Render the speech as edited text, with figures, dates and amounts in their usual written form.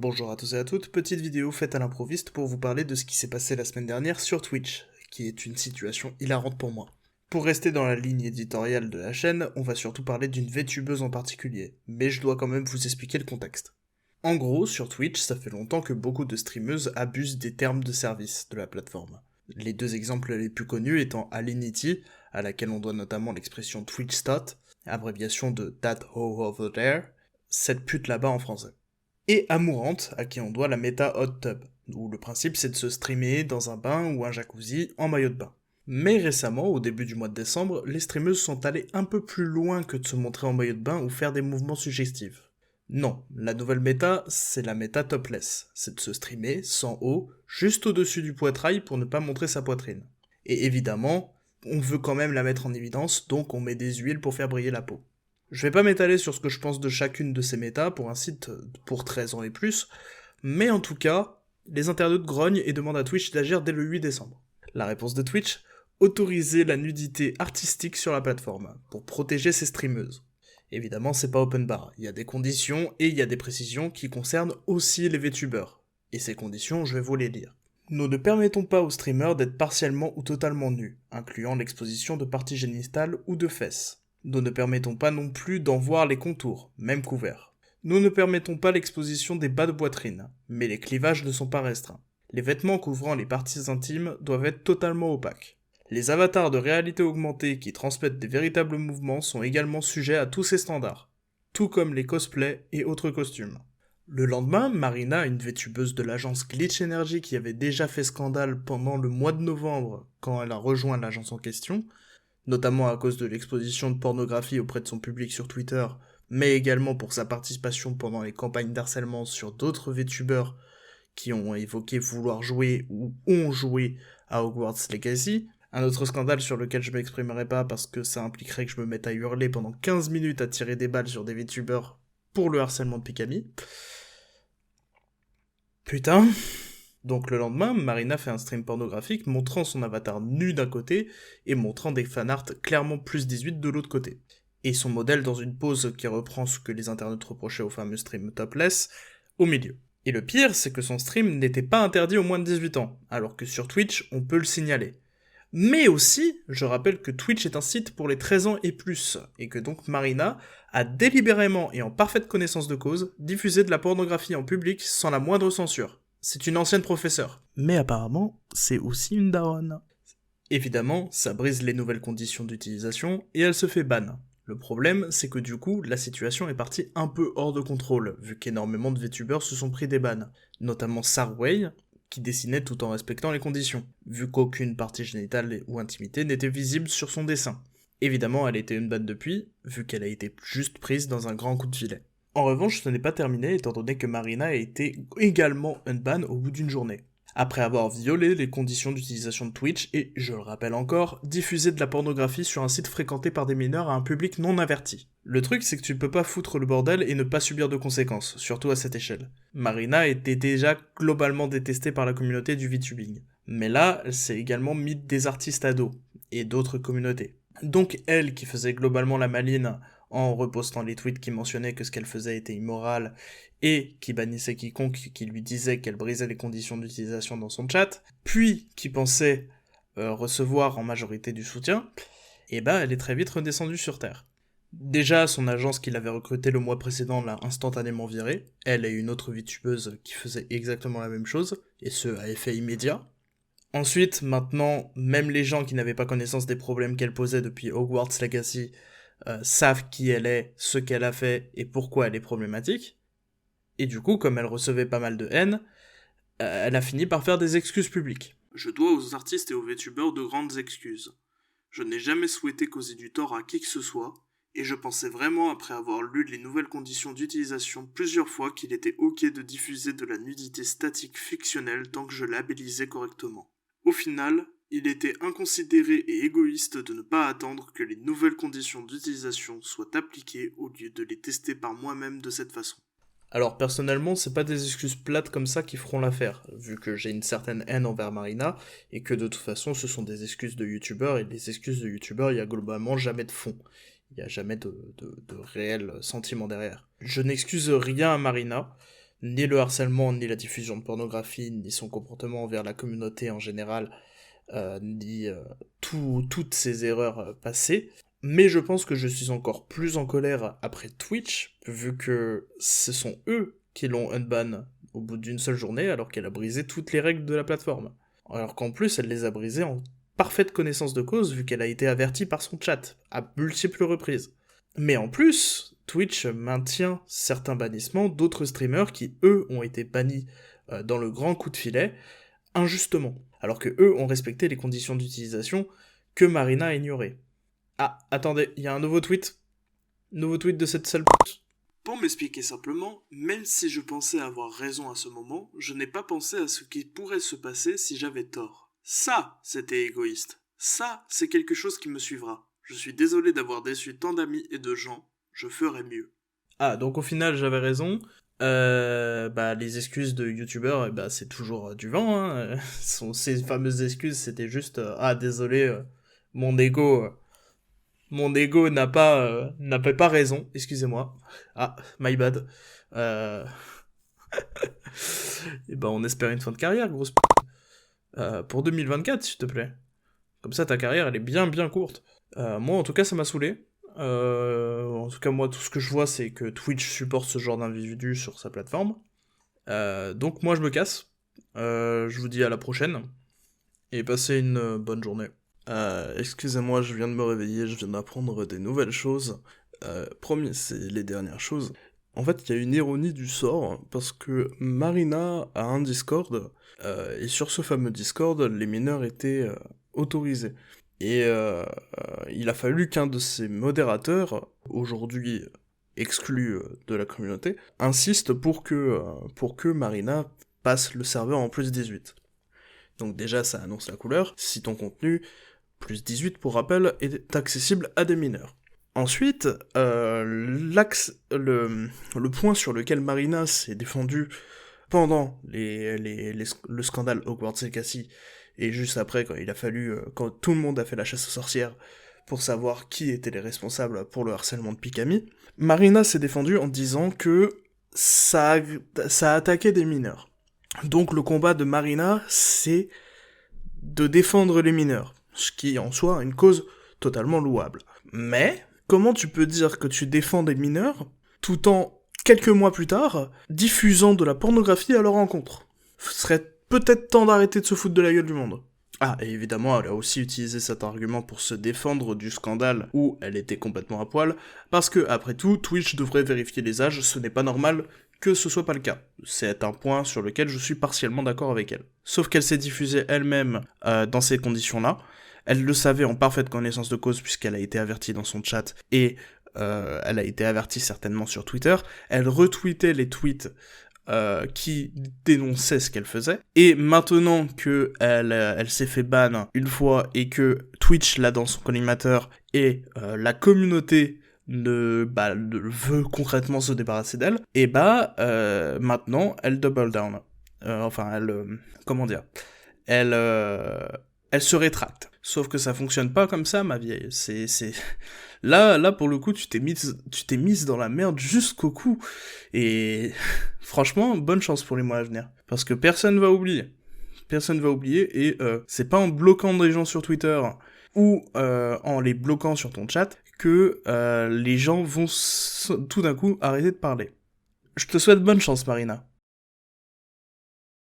Bonjour à tous et à toutes, petite vidéo faite à l'improviste pour vous parler de ce qui s'est passé la semaine dernière sur Twitch, qui est une situation hilarante pour moi. Pour rester dans la ligne éditoriale de la chaîne, on va surtout parler d'une VTubeuse en particulier, mais je dois quand même vous expliquer le contexte. En gros, sur Twitch, ça fait longtemps que beaucoup de streameuses abusent des termes de service de la plateforme. Les deux exemples les plus connus étant Alinity, à laquelle on doit notamment l'expression TwitchStat, abréviation de That Hoe Over There, cette pute là-bas en français. Et Amourante, à qui on doit la méta Hot Tub, où le principe c'est de se streamer dans un bain ou un jacuzzi en maillot de bain. Mais récemment, au début du mois de décembre, les streameuses sont allées un peu plus loin que de se montrer en maillot de bain ou faire des mouvements suggestifs. Non, la nouvelle méta, c'est la méta topless, c'est de se streamer, sans haut, juste au-dessus du poitrail pour ne pas montrer sa poitrine. Et évidemment, on veut quand même la mettre en évidence, donc on met des huiles pour faire briller la peau. Je vais pas m'étaler sur ce que je pense de chacune de ces métas pour un site pour 13 ans et plus, mais en tout cas, les internautes grognent et demandent à Twitch d'agir dès le 8 décembre. La réponse de Twitch, autoriser la nudité artistique sur la plateforme, pour protéger ses streameuses. Évidemment, c'est pas open bar, il y a des conditions et il y a des précisions qui concernent aussi les VTubers. Et ces conditions, je vais vous les lire. Nous ne permettons pas aux streamers d'être partiellement ou totalement nus, incluant l'exposition de parties génitales ou de fesses. Nous ne permettons pas non plus d'en voir les contours, même couverts. Nous ne permettons pas l'exposition des bas de poitrine, mais les clivages ne sont pas restreints. Les vêtements couvrant les parties intimes doivent être totalement opaques. Les avatars de réalité augmentée qui transmettent des véritables mouvements sont également sujets à tous ces standards, tout comme les cosplays et autres costumes. Le lendemain, Marina, une VTubeuse de l'agence Glitch Energy qui avait déjà fait scandale pendant le mois de novembre quand elle a rejoint l'agence en question, notamment à cause de l'exposition de pornographie auprès de son public sur Twitter, mais également pour sa participation pendant les campagnes d'harcèlement sur d'autres VTubers qui ont évoqué vouloir jouer ou ont joué à Hogwarts Legacy. Un autre scandale sur lequel je m'exprimerai pas parce que ça impliquerait que je me mette à hurler pendant 15 minutes à tirer des balles sur des VTubers pour le harcèlement de Pikami. Putain. Donc le lendemain, Marina fait un stream pornographique montrant son avatar nu d'un côté et montrant des fanarts clairement plus 18 de l'autre côté. Et son modèle dans une pose qui reprend ce que les internautes reprochaient au fameux stream topless, au milieu. Et le pire, c'est que son stream n'était pas interdit aux moins de 18 ans, alors que sur Twitch, on peut le signaler. Mais aussi, je rappelle que Twitch est un site pour les 13 ans et plus, et que donc Marina a délibérément et en parfaite connaissance de cause diffusé de la pornographie en public sans la moindre censure. C'est une ancienne professeure. Mais apparemment, c'est aussi une daronne. Évidemment, ça brise les nouvelles conditions d'utilisation et elle se fait ban. Le problème, c'est que du coup, la situation est partie un peu hors de contrôle, vu qu'énormément de VTubers se sont pris des bans, notamment Sarway, qui dessinait tout en respectant les conditions, vu qu'aucune partie génitale ou intimité n'était visible sur son dessin. Évidemment, elle était unban depuis, vu qu'elle a été juste prise dans un grand coup de filet. En revanche, ce n'est pas terminé étant donné que Marina a été également unban au bout d'une journée, après avoir violé les conditions d'utilisation de Twitch et, je le rappelle encore, diffusé de la pornographie sur un site fréquenté par des mineurs à un public non averti. Le truc, c'est que tu peux pas foutre le bordel et ne pas subir de conséquences, surtout à cette échelle. Marina était déjà globalement détestée par la communauté du VTubing, mais là, elle s'est également mise des artistes ados, et d'autres communautés. Donc elle, qui faisait globalement la maline en repostant les tweets qui mentionnaient que ce qu'elle faisait était immoral, et qui bannissait quiconque qui lui disait qu'elle brisait les conditions d'utilisation dans son chat, puis qui pensait recevoir en majorité du soutien, et elle est très vite redescendue sur Terre. Déjà, son agence qui l'avait recrutée le mois précédent l'a instantanément virée, elle et une autre VTubeuse qui faisait exactement la même chose, et ce à effet immédiat. Ensuite, maintenant, même les gens qui n'avaient pas connaissance des problèmes qu'elle posait depuis Hogwarts Legacy savent qui elle est, ce qu'elle a fait et pourquoi elle est problématique. Et du coup, comme elle recevait pas mal de haine, elle a fini par faire des excuses publiques. Je dois aux artistes et aux VTubers de grandes excuses. Je n'ai jamais souhaité causer du tort à qui que ce soit, et je pensais vraiment, après avoir lu les nouvelles conditions d'utilisation plusieurs fois, qu'il était ok de diffuser de la nudité statique fictionnelle tant que je labellisais correctement. Au final, il était inconsidéré et égoïste de ne pas attendre que les nouvelles conditions d'utilisation soient appliquées au lieu de les tester par moi-même de cette façon. Alors personnellement, c'est pas des excuses plates comme ça qui feront l'affaire, vu que j'ai une certaine haine envers Marina, et que de toute façon ce sont des excuses de youtubeurs, et les excuses de youtubeurs, il y a globalement jamais de fond. Il y a jamais de réel sentiment derrière. Je n'excuse rien à Marina, ni le harcèlement, ni la diffusion de pornographie, ni son comportement envers la communauté en général, ni toutes ces erreurs passées. Mais je pense que je suis encore plus en colère après Twitch, vu que ce sont eux qui l'ont unban au bout d'une seule journée, alors qu'elle a brisé toutes les règles de la plateforme. Alors qu'en plus, elle les a brisées en parfaite connaissance de cause, vu qu'elle a été avertie par son chat, à multiples reprises. Mais en plus, Twitch maintient certains bannissements d'autres streamers qui, eux, ont été bannis dans le grand coup de filet, injustement, alors que eux ont respecté les conditions d'utilisation que Marina a ignorées. Ah, attendez, il y a un nouveau tweet. Nouveau tweet de cette sale pute. Pour m'expliquer simplement, même si je pensais avoir raison à ce moment, je n'ai pas pensé à ce qui pourrait se passer si j'avais tort. Ça, c'était égoïste. Ça, c'est quelque chose qui me suivra. Je suis désolé d'avoir déçu tant d'amis et de gens. Je ferai mieux. Ah, donc au final, j'avais raison. Les excuses de youtubeurs, c'est toujours du vent, hein. Ces fameuses excuses, c'était juste ah, désolé, mon ego n'avait pas raison, excusez-moi. Ah, my bad. Et on espère une fin de carrière, grosse p***. Pour 2024, s'il te plaît. Comme ça, ta carrière, elle est bien courte. Moi, en tout cas, ça m'a saoulé. En tout cas, moi, tout ce que je vois, c'est que Twitch supporte ce genre d'individus sur sa plateforme. Donc, moi, je me casse. Je vous dis à la prochaine. Et passez une bonne journée. Excusez-moi, je viens de me réveiller, je viens d'apprendre des nouvelles choses. Promis, c'est les dernières choses. En fait, il y a une ironie du sort, parce que Marina a un Discord, et sur ce fameux Discord, les mineurs étaient autorisés. Et il a fallu qu'un de ses modérateurs, aujourd'hui exclu de la communauté, insiste pour que Marina passe le serveur en plus 18. Donc déjà, ça annonce la couleur. Si ton contenu, plus 18 pour rappel, est accessible à des mineurs. Ensuite, le point sur lequel Marina s'est défendue pendant le scandale Hogwarts Legacy, et juste après, quand tout le monde a fait la chasse aux sorcières pour savoir qui étaient les responsables pour le harcèlement de Pikami, Marina s'est défendue en disant que ça a attaqué des mineurs. Donc le combat de Marina, c'est de défendre les mineurs, ce qui en soi est une cause totalement louable. Mais comment tu peux dire que tu défends des mineurs tout en, quelques mois plus tard, diffusant de la pornographie à leur encontre? Ce serait peut-être temps d'arrêter de se foutre de la gueule du monde. Ah, et évidemment, elle a aussi utilisé cet argument pour se défendre du scandale où elle était complètement à poil, parce que, après tout, Twitch devrait vérifier les âges, ce n'est pas normal que ce soit pas le cas. C'est un point sur lequel je suis partiellement d'accord avec elle. Sauf qu'elle s'est diffusée elle-même dans ces conditions-là. Elle le savait en parfaite connaissance de cause puisqu'elle a été avertie dans son chat et elle a été avertie certainement sur Twitter. Elle retweetait les tweets qui dénonçaient ce qu'elle faisait. Et maintenant que elle s'est fait ban une fois et que Twitch l'a dans son collimateur et la communauté veut concrètement se débarrasser d'elle, et maintenant elle double down. Elle se rétracte. Sauf que ça fonctionne pas comme ça, ma vieille. Là, pour le coup, tu t'es mise dans la merde jusqu'au cou. Et franchement, bonne chance pour les mois à venir. Parce que personne va oublier. Et c'est pas en bloquant des gens sur Twitter ou en les bloquant sur ton chat que les gens vont tout d'un coup arrêter de parler. Je te souhaite bonne chance, Marina.